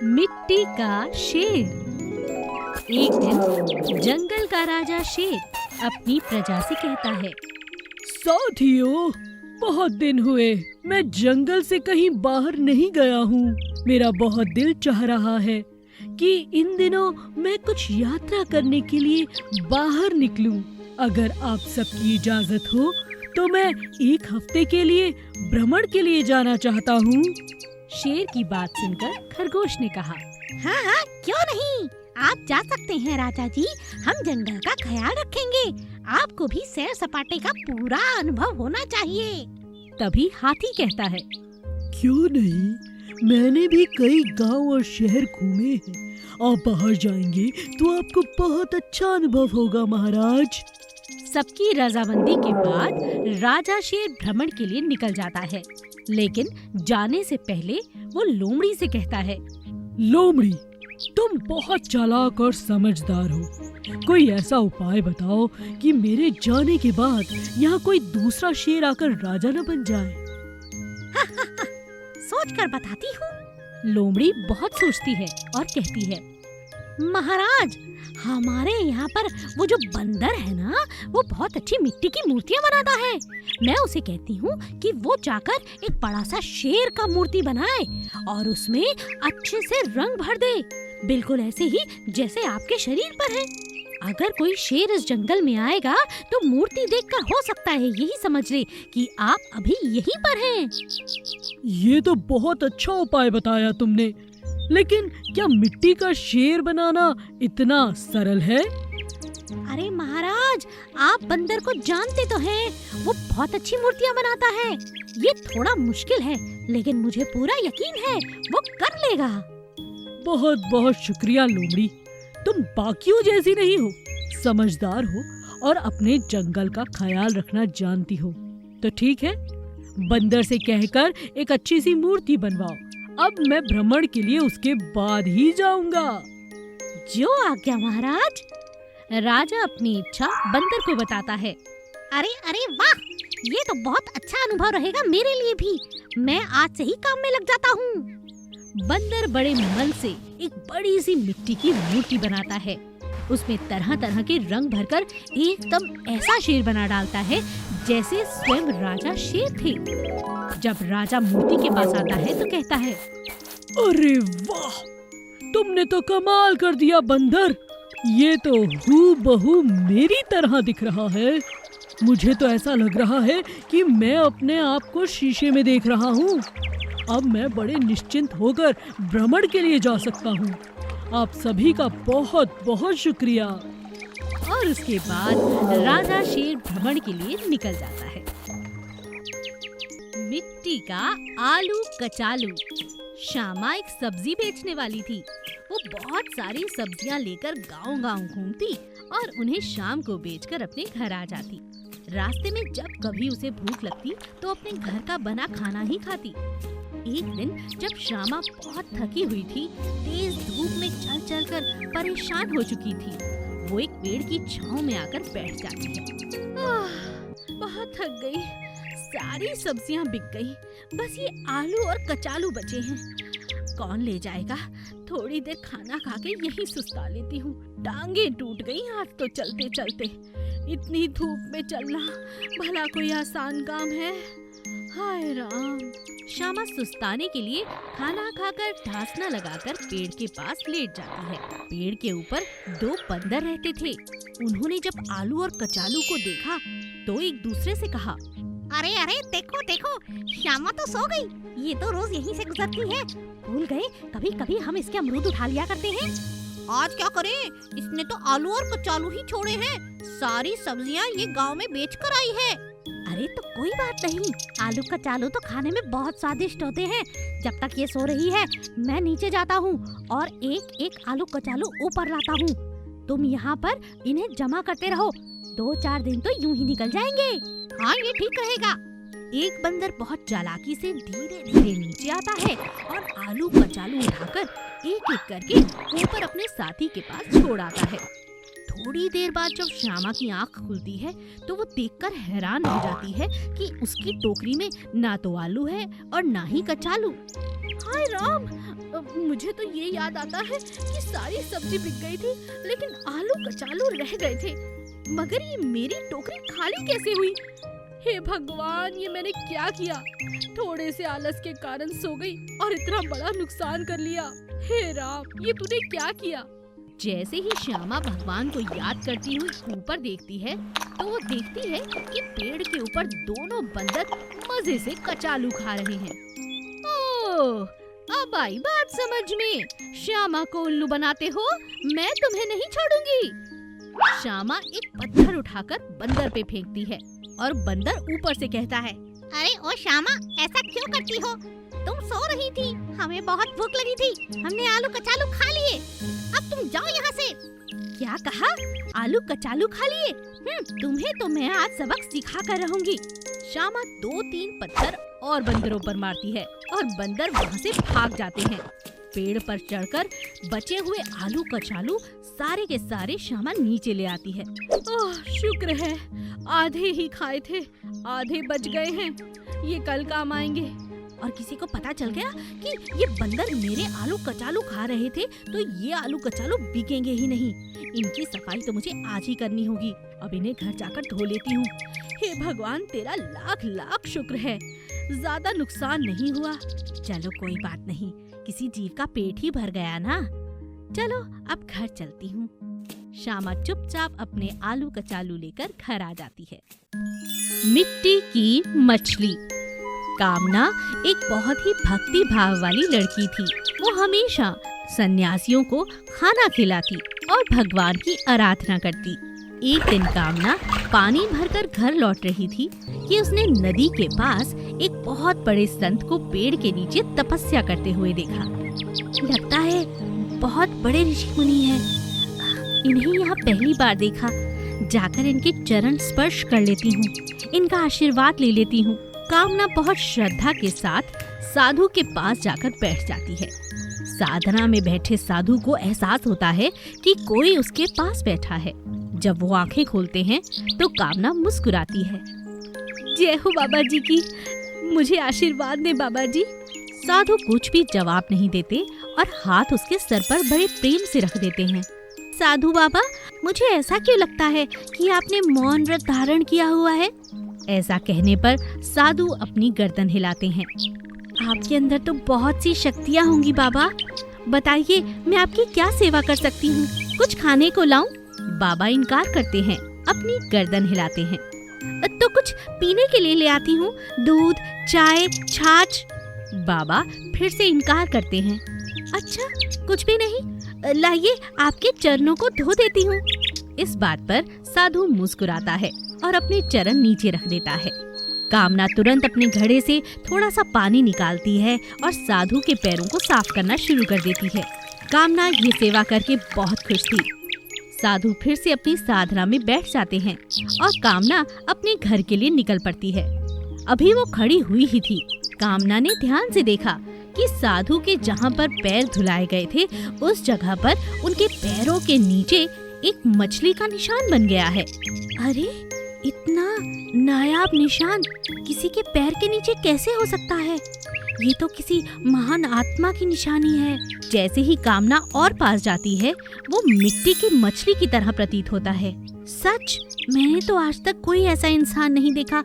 मिट्टी का शेर। एक दिन जंगल का राजा शेर अपनी प्रजा से कहता है, साथियों, बहुत दिन हुए मैं जंगल से कहीं बाहर नहीं गया हूँ। मेरा बहुत दिल चाह रहा है कि इन दिनों मैं कुछ यात्रा करने के लिए बाहर निकलूं। अगर आप सबकी इजाजत हो तो मैं एक हफ्ते के लिए भ्रमण के लिए जाना चाहता हूँ। शेर की बात सुनकर खरगोश ने कहा, हाँ हाँ, क्यों नहीं, आप जा सकते हैं राजा जी। हम जंगल का ख्याल रखेंगे। आपको भी सैर सपाटे का पूरा अनुभव होना चाहिए। तभी हाथी कहता है, क्यों नहीं, मैंने भी कई गांव और शहर घूमे हैं। आप बाहर जाएंगे तो आपको बहुत अच्छा अनुभव होगा महाराज। सबकी रजामंदी के बाद राजा शेर भ्रमण के लिए निकल जाता है, लेकिन जाने से पहले वो लोमड़ी से कहता है, लोमड़ी, तुम बहुत चालाक और समझदार हो। कोई ऐसा उपाय बताओ कि मेरे जाने के बाद यहाँ कोई दूसरा शेर आकर राजा न बन जाए। सोच कर बताती हूँ। लोमड़ी बहुत सोचती है और कहती है, महाराज, हमारे यहाँ पर वो जो बंदर है ना, वो बहुत अच्छी मिट्टी की मूर्तियाँ बनाता है। मैं उसे कहती हूँ कि वो जाकर एक बड़ा सा शेर का मूर्ति बनाए और उसमें अच्छे से रंग भर दे, बिल्कुल ऐसे ही जैसे आपके शरीर पर है। अगर कोई शेर इस जंगल में आएगा तो मूर्ति देखकर हो सकता है यही समझ ले कि आप अभी यहीं पर हैं। ये तो बहुत अच्छा उपाय बताया तुमने, लेकिन क्या मिट्टी का शेर बनाना इतना सरल है? अरे महाराज, आप बंदर को जानते तो हैं, वो बहुत अच्छी मूर्तियाँ बनाता है। ये थोड़ा मुश्किल है, लेकिन मुझे पूरा यकीन है वो कर लेगा। बहुत बहुत शुक्रिया लोमड़ी, तुम बाकियों जैसी नहीं हो, समझदार हो और अपने जंगल का ख्याल रखना जानती हो। तो ठीक है, बंदर से कहकर एक अच्छी सी मूर्ति बनवाओ। अब मैं भ्रमण के लिए उसके बाद ही जाऊंगा। जो आज्ञा महाराज। राजा अपनी इच्छा बंदर को बताता है। अरे अरे वाह, ये तो बहुत अच्छा अनुभव रहेगा मेरे लिए भी। मैं आज से ही काम में लग जाता हूँ। बंदर बड़े मन से एक बड़ी सी मिट्टी की मूर्ति बनाता है। उसमें तरह तरह के रंग भरकर एकदम ऐसा शेर बना डालता है जैसे स्वयं राजा शेर थे। जब राजा मूर्ति के पास आता है तो कहता है, अरे वाह, तुमने तो कमाल कर दिया बंदर। ये तो हूबहू मेरी तरह दिख रहा है। मुझे तो ऐसा लग रहा है कि मैं अपने आप को शीशे में देख रहा हूँ। अब मैं बड़े निश्चिंत होकर भ्रमण के लिए जा सकता हूँ। आप सभी का बहुत बहुत शुक्रिया। और उसके बाद राजा शेर भ्रमण के लिए निकल जाता है। मिट्टी का आलू कचालू। श्यामा एक सब्जी बेचने वाली थी। वो बहुत सारी सब्जियां लेकर गांव-गांव घूमती और उन्हें शाम को बेचकर अपने घर आ जाती। रास्ते में जब कभी उसे भूख लगती तो अपने घर का बना खाना ही खाती। एक दिन जब श्यामा बहुत थकी हुई थी, तेज धूप में चल चल कर परेशान हो चुकी थी, वो एक पेड़ की छांव में आकर बैठ जाती है। बहुत थक गई, सारी सब्जियां बिक गई, बस ये आलू और कचालू बचे हैं। कौन ले जाएगा? थोड़ी देर खाना खा के यहीं सुस्ता लेती हूँ। टांगे टूट गई आज तो चलते चलते। इतनी धूप में चलना भला कोई आसान काम है? हाय राम। श्यामा सुस्ताने के लिए खाना खाकर ढासना लगाकर पेड़ के पास लेट जाती है। पेड़ के ऊपर दो बंदर रहते थे। उन्होंने जब आलू और कचालू को देखा तो एक दूसरे से कहा, अरे अरे, देखो देखो, श्यामा तो सो गई। ये तो रोज यहीं से गुजरती है। भूल गए, कभी कभी हम इसके अमरूद उठा लिया करते हैं। आज क्या करें, इसने तो आलू और कचालू ही छोड़े हैं। सारी सब्जियां ये गांव में बेच कर आई है। अरे तो कोई बात नहीं, आलू कचालू तो खाने में बहुत स्वादिष्ट होते हैं। जब तक ये सो रही है, मैं नीचे जाता हूँ और एक एक आलू कचालू ऊपर लाता हूँ। तुम यहाँ पर इन्हें जमा करते रहो, 2-4 दिन तो यूं ही निकल जाएंगे। हाँ, ये ठीक रहेगा। एक बंदर बहुत चालाकी से धीरे धीरे नीचे आता है और आलू कचालू उठाकर एक एक करके ऊपर अपने साथी के पास छोड़ आता है। थोड़ी देर बाद जब श्यामा की आंख खुलती है तो वो देखकर हैरान हो जाती है कि उसकी टोकरी में ना तो आलू है और ना ही कचालू। हाय राम, मुझे तो ये याद आता है कि सारी सब्जी बिक गई थी, लेकिन आलू कचालू रह गए थे। मगर ये मेरी टोकरी खाली कैसे हुई? हे भगवान, ये मैंने क्या किया? थोड़े से आलस के कारण सो गई और इतना बड़ा नुकसान कर लिया। हे राम, ये तूने क्या किया? जैसे ही श्यामा भगवान को याद करती हुई ऊपर देखती है तो वो देखती है कि पेड़ के ऊपर दोनों बंदर मजे से कचालू खा रहे हैं। ओह, अब आई बात समझ में। श्यामा को उल्लू बनाते हो, मैं तुम्हें नहीं छोड़ूंगी। श्यामा एक पत्थर उठाकर बंदर पे फेंकती है और बंदर ऊपर से कहता है, अरे ओ श्यामा, ऐसा क्यों करती हो? तुम सो रही थी, हमें बहुत भूख लगी थी, हमने आलू कचालू खा लिए। अब तुम जाओ यहाँ से। क्या कहा? आलू कचालू खा लिए? तुम्हें तो मैं आज सबक सिखा कर रहूंगी। श्यामा 2-3 पत्थर और बंदरों पर मारती है और बंदर वहाँ से भाग जाते हैं। पेड़ पर चढ़कर बचे हुए आलू कचालू सारे के सारे श्यामा नीचे ले आती है। ओह, शुक्र है आधे ही खाए थे, आधे बच गए हैं, ये कल काम आएंगे। और किसी को पता चल गया कि ये बंदर मेरे आलू कचालू खा रहे थे तो ये आलू कचालू बिकेंगे ही नहीं। इनकी सफाई तो मुझे आज ही करनी होगी। अब इन्हें घर जाकर धो लेती हूँ। हे भगवान, तेरा लाख लाख शुक्र है, ज्यादा नुकसान नहीं हुआ। चलो कोई बात नहीं, किसी जीव का पेट ही भर गया ना। चलो अब घर चलती हूँ। श्यामा चुपचाप अपने आलू कचालू लेकर घर आ जाती है। मिट्टी की मछली। कामना एक बहुत ही भक्ति भाव वाली लड़की थी। वो हमेशा सन्यासियों को खाना खिलाती और भगवान की आराधना करती। एक दिन कामना पानी भरकर घर लौट रही थी कि उसने नदी के पास एक बहुत बड़े संत को पेड़ के नीचे तपस्या करते हुए देखा। लगता है बहुत बड़े ऋषि मुनि हैं। इन्हें यहाँ पहली बार देखा। जाकर इनके चरण स्पर्श कर लेती हूँ, इनका आशीर्वाद ले लेती हूँ। कामना बहुत श्रद्धा के साथ साधु के पास जाकर बैठ जाती है। साधना में बैठे साधु को एहसास होता है कि कोई उसके पास बैठा है। जब वो आंखें खोलते हैं तो कामना मुस्कुराती है। जय हो बाबा जी की, मुझे आशीर्वाद दे बाबा जी। साधु कुछ भी जवाब नहीं देते और हाथ उसके सर पर बड़े प्रेम से रख देते हैं। साधु बाबा, मुझे ऐसा क्यों लगता है कि आपने मौन व्रत धारण किया हुआ है? ऐसा कहने पर साधु अपनी गर्दन हिलाते हैं। आपके अंदर तो बहुत सी शक्तियाँ होंगी बाबा। बताइए, मैं आपकी क्या सेवा कर सकती हूँ? कुछ खाने को लाऊं? बाबा इनकार करते हैं, अपनी गर्दन हिलाते हैं। तो कुछ पीने के लिए ले आती हूँ, दूध, चाय, छाछ। बाबा फिर से इनकार करते हैं। अच्छा, कुछ भी नहीं? लाइए, आपके चरणों को धो देती हूँ। इस बात पर साधु मुस्कुराता है और अपने चरण नीचे रख देता है। कामना तुरंत अपने घड़े से थोड़ा सा पानी निकालती है और साधु के पैरों को साफ करना शुरू कर देती है। कामना ये सेवा करके बहुत खुश थी। साधु फिर से अपनी साधना में बैठ जाते हैं और कामना अपने घर के लिए निकल पड़ती है। अभी वो खड़ी हुई ही थी, कामना ने ध्यान से देखा कि साधु के जहाँ पर पैर धुलाए गए थे उस जगह पर उनके पैरों के नीचे एक मछली का निशान बन गया है। अरे, इतना नायाब निशान किसी के पैर के नीचे कैसे हो सकता है? ये तो किसी महान आत्मा की निशानी है। जैसे ही कामना और पास जाती है वो मिट्टी की मछली की तरह प्रतीत होता है। सच, मैंने तो आज तक कोई ऐसा इंसान नहीं देखा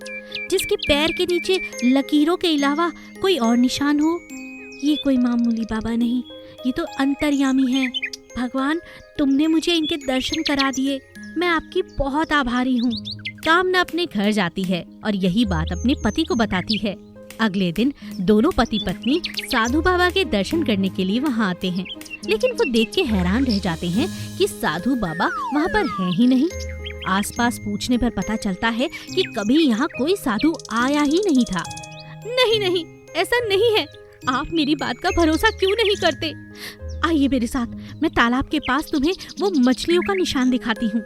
जिसके पैर के नीचे लकीरों के अलावा कोई और निशान हो। ये कोई मामूली बाबा नहीं, ये तो अंतर्यामी है। भगवान, तुमने मुझे इनके दर्शन करा दिए, मैं आपकी बहुत आभारी हूँ। कामना अपने घर जाती है और यही बात अपने पति को बताती है। अगले दिन दोनों पति पत्नी साधु बाबा के दर्शन करने के लिए वहाँ आते हैं, लेकिन वो देख के हैरान रह जाते हैं कि साधु बाबा वहाँ पर हैं ही नहीं। आसपास पूछने पर पता चलता है कि कभी यहाँ कोई साधु आया ही नहीं था। नहीं नहीं, ऐसा नहीं है। आप मेरी बात का भरोसा क्यों नहीं करते? आइए मेरे साथ, मैं तालाब के पास तुम्हें वो मछलियों का निशान दिखाती हूँ।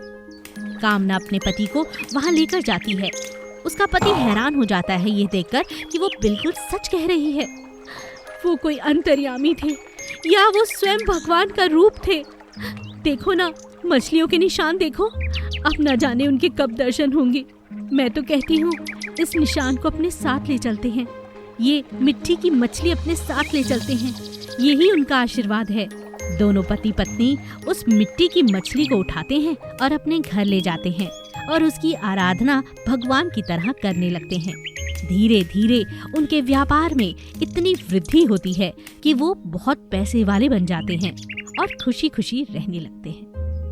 कामना अपने पति को वहाँ लेकर जाती है। उसका पति हैरान हो जाता है ये देखकर कि वो बिल्कुल सच कह रही है। वो कोई अंतर्यामी थे या वो स्वयं भगवान का रूप थे। देखो ना, मछलियों के निशान देखो, अब न जाने उनके कब दर्शन होंगे। मैं तो कहती हूँ इस निशान को अपने साथ ले चलते हैं। ये मिट्टी की मछली अपने साथ ले चलते हैं, यही उनका आशीर्वाद है। दोनों पति पत्नी उस मिट्टी की मछली को उठाते हैं और अपने घर ले जाते हैं और उसकी आराधना भगवान की तरह करने लगते हैं। धीरे धीरे उनके व्यापार में इतनी वृद्धि होती है कि वो बहुत पैसे वाले बन जाते हैं और खुशी खुशी रहने लगते हैं।